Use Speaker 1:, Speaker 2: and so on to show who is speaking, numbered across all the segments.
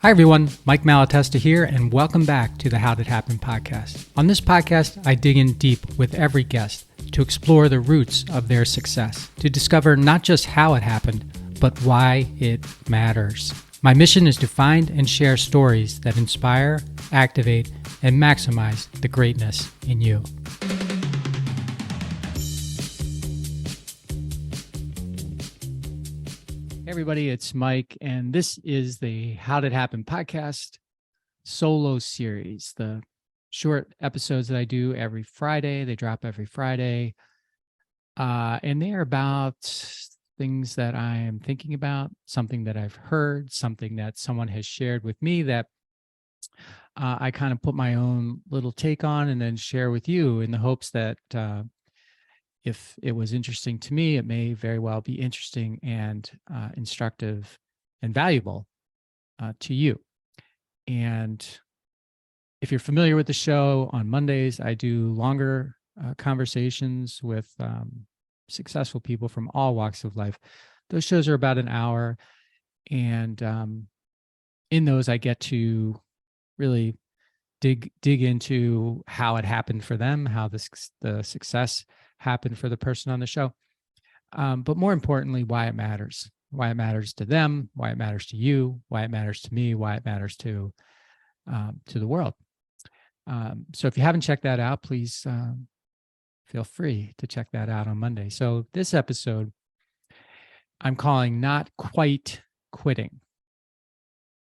Speaker 1: Hi everyone, Mike Malatesta here, and welcome back to the How Did Happen podcast. On this podcast, I dig in deep with every guest to explore the roots of their success, to discover not just how it happened, but why it matters. My mission is to find and share stories that inspire, activate, and maximize the greatness in you. Hey everybody, it's Mike, and this is the How Did Happen podcast solo series, the short episodes that I do every Friday. They drop every Friday, and they are about things that I am thinking about, something that I've heard, something that someone has shared with me that I kind of put my own little take on and then share with you in the hopes that if it was interesting to me, it may very well be interesting and instructive and valuable to you. And if you're familiar with the show, on Mondays, I do longer conversations with successful people from all walks of life. Those shows are about an hour. And in those, I get to really dig into how it happened for them, how the success happened for the person on the show, but more importantly, why it matters to them, why it matters to you, why it matters to me, why it matters to the world. So if you haven't checked that out, please feel free to check that out on Monday. So this episode, I'm calling Not Quite Quitting.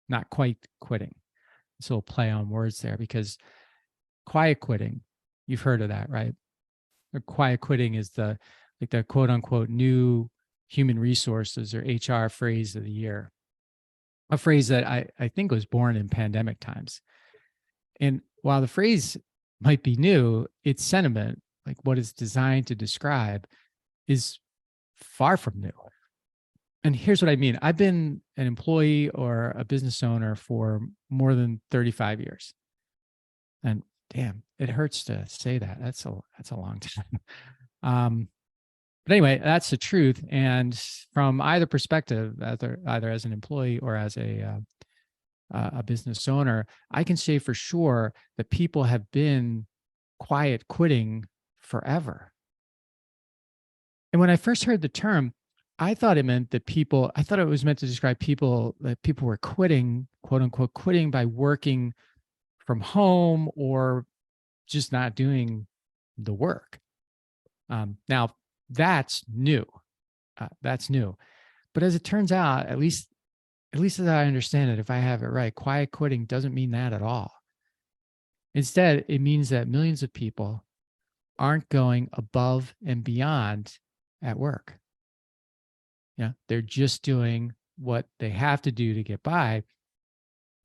Speaker 1: Not quite quitting. It's a little play on words there, because quiet quitting, you've heard of that, right? Or quiet quitting is the quote unquote new human resources or HR phrase of the year, a phrase that I think was born in pandemic times. And while the phrase might be new, its sentiment, like what it's designed to describe, is far from new. And here's what I mean. I've been an employee or a business owner for more than 35 years. And damn, it hurts to say that. That's a long time. But anyway, that's the truth. And from either perspective, either as an employee or as a business owner, I can say for sure that people have been quiet quitting forever. And when I first heard the term, I thought it meant that I thought it was meant to describe people, that people were quitting, quote unquote, quitting by working from home or just not doing the work. Now that's new. That's new. But as it turns out, at least as I understand it, if I have it right, quiet quitting doesn't mean that at all. Instead, it means that millions of people aren't going above and beyond at work. They're just doing what they have to do to get by.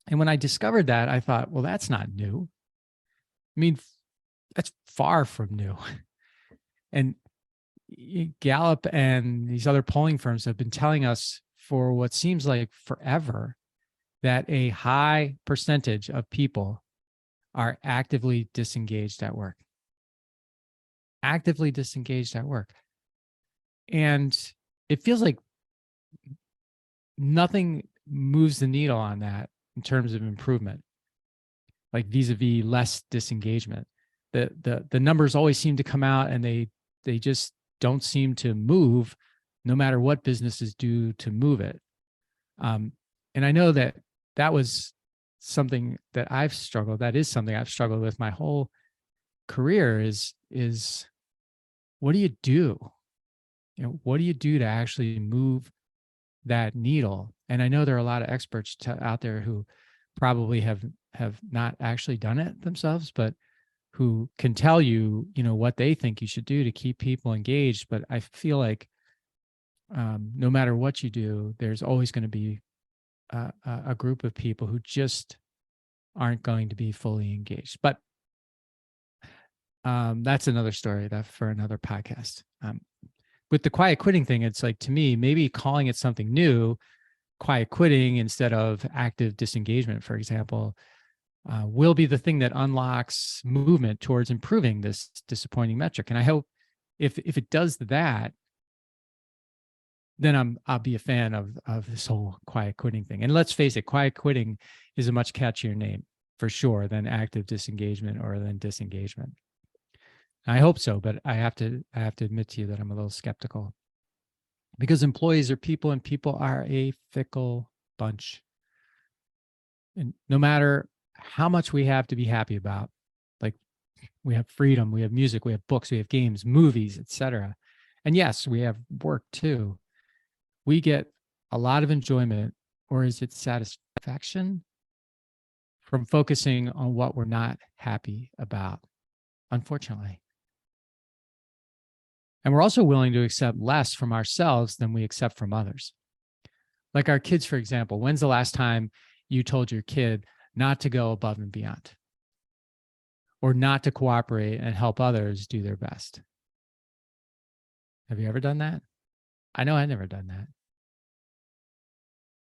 Speaker 1: And when I discovered that, I thought, well, that's not new. I mean, that's far from new. And Gallup and these other polling firms have been telling us for what seems like forever that a high percentage of people are actively disengaged at work. Actively disengaged at work. And it feels like nothing moves the needle on that in terms of improvement, like vis-a-vis less disengagement. The numbers always seem to come out and they just don't seem to move, no matter what businesses do to move it. And I know that was something that that is something I've struggled with my whole career is what do you do? What do you do to actually move that needle? And I know there are a lot of experts out there who probably have not actually done it themselves, but who can tell you, what they think you should do to keep people engaged. But I feel like no matter what you do, there's always going to be a group of people who just aren't going to be fully engaged. But that's another story for another podcast. With the quiet quitting thing, it's like, to me, maybe calling it something new, quiet quitting instead of active disengagement, for example, will be the thing that unlocks movement towards improving this disappointing metric. And I hope if it does that, then I'll be a fan of this whole quiet quitting thing. And let's face it, quiet quitting is a much catchier name for sure than active disengagement or than disengagement. I hope so, but I have to admit to you that I'm a little skeptical, because employees are people, and people are a fickle bunch. And no matter how much we have to be happy about, like we have freedom, we have music, we have books, we have games, movies, etc. And yes, we have work too. We get a lot of enjoyment, or is it satisfaction, from focusing on what we're not happy about, unfortunately. And we're also willing to accept less from ourselves than we accept from others. Like our kids, for example. When's the last time you told your kid not to go above and beyond, or not to cooperate and help others do their best? Have you ever done that? I know I've never done that.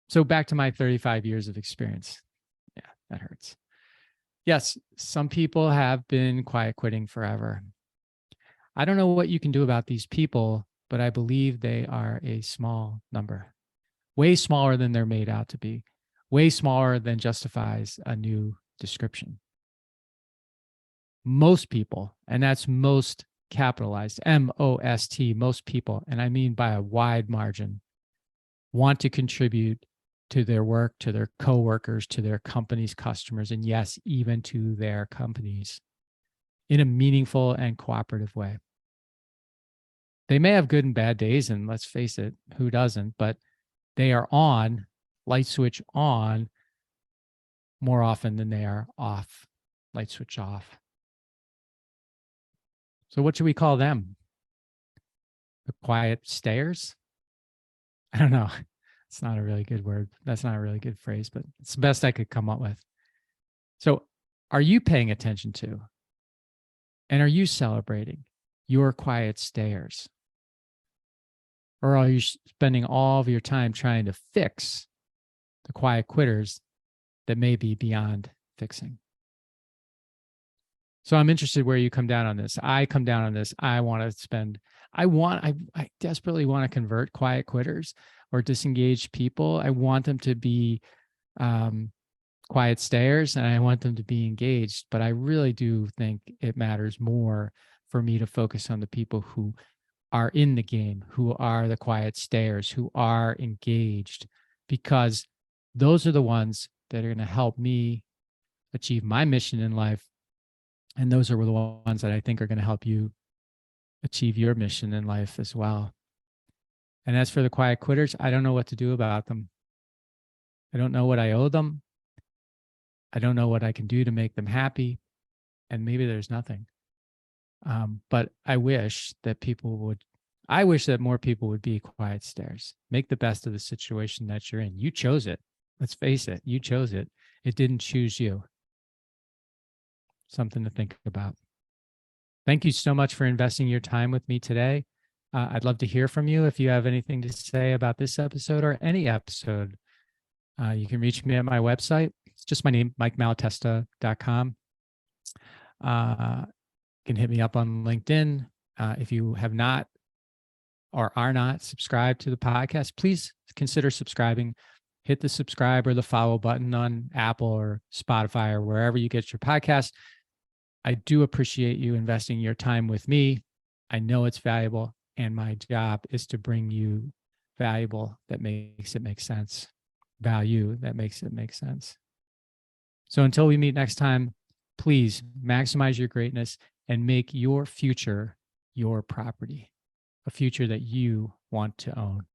Speaker 1: So back to my 35 years of experience. Yeah, that hurts. Yes, some people have been quiet quitting forever. I don't know what you can do about these people, but I believe they are a small number, way smaller than they're made out to be, way smaller than justifies a new description. Most people, and that's most capitalized, M-O-S-T, most people, and I mean by a wide margin, want to contribute to their work, to their coworkers, to their company's customers, and yes, even to their companies in a meaningful and cooperative way. They may have good and bad days, and let's face it, who doesn't? But they are on, light switch on, more often than they are off, light switch off. So what should we call them? The quiet stayers? I don't know. It's not a really good word. That's not a really good phrase, but it's the best I could come up with. So are you paying attention to, and are you celebrating your quiet stayers? Or are you spending all of your time trying to fix the quiet quitters that may be beyond fixing? So I'm interested where you come down on this. I come down on this. I desperately want to convert quiet quitters or disengaged people. I want them to be quiet stayers, and I want them to be engaged. But I really do think it matters more for me to focus on the people who are in the game, who are the quiet stayers, who are engaged, because those are the ones that are going to help me achieve my mission in life. And those are the ones that I think are going to help you achieve your mission in life as well. And as for the quiet quitters, I don't know what to do about them. I don't know what I owe them. I don't know what I can do to make them happy. And maybe there's nothing. But I wish that more people would be quiet stayers. Make the best of the situation that you're in. You chose it. Let's face it. You chose it. It didn't choose you. Something to think about. Thank you so much for investing your time with me today. I'd love to hear from you if you have anything to say about this episode or any episode. You can reach me at my website. It's just my name, 𝑚ikeMalatesta.com. You can hit me up on LinkedIn. If you have not or are not subscribed to the podcast, please consider subscribing. Hit the subscribe or the follow button on Apple or Spotify or wherever you get your podcast. I do appreciate you investing your time with me. I know it's valuable, and my job is to bring you valuable that makes it make sense, value that makes it make sense. So until we meet next time, please maximize your greatness and make your future your property, a future that you want to own.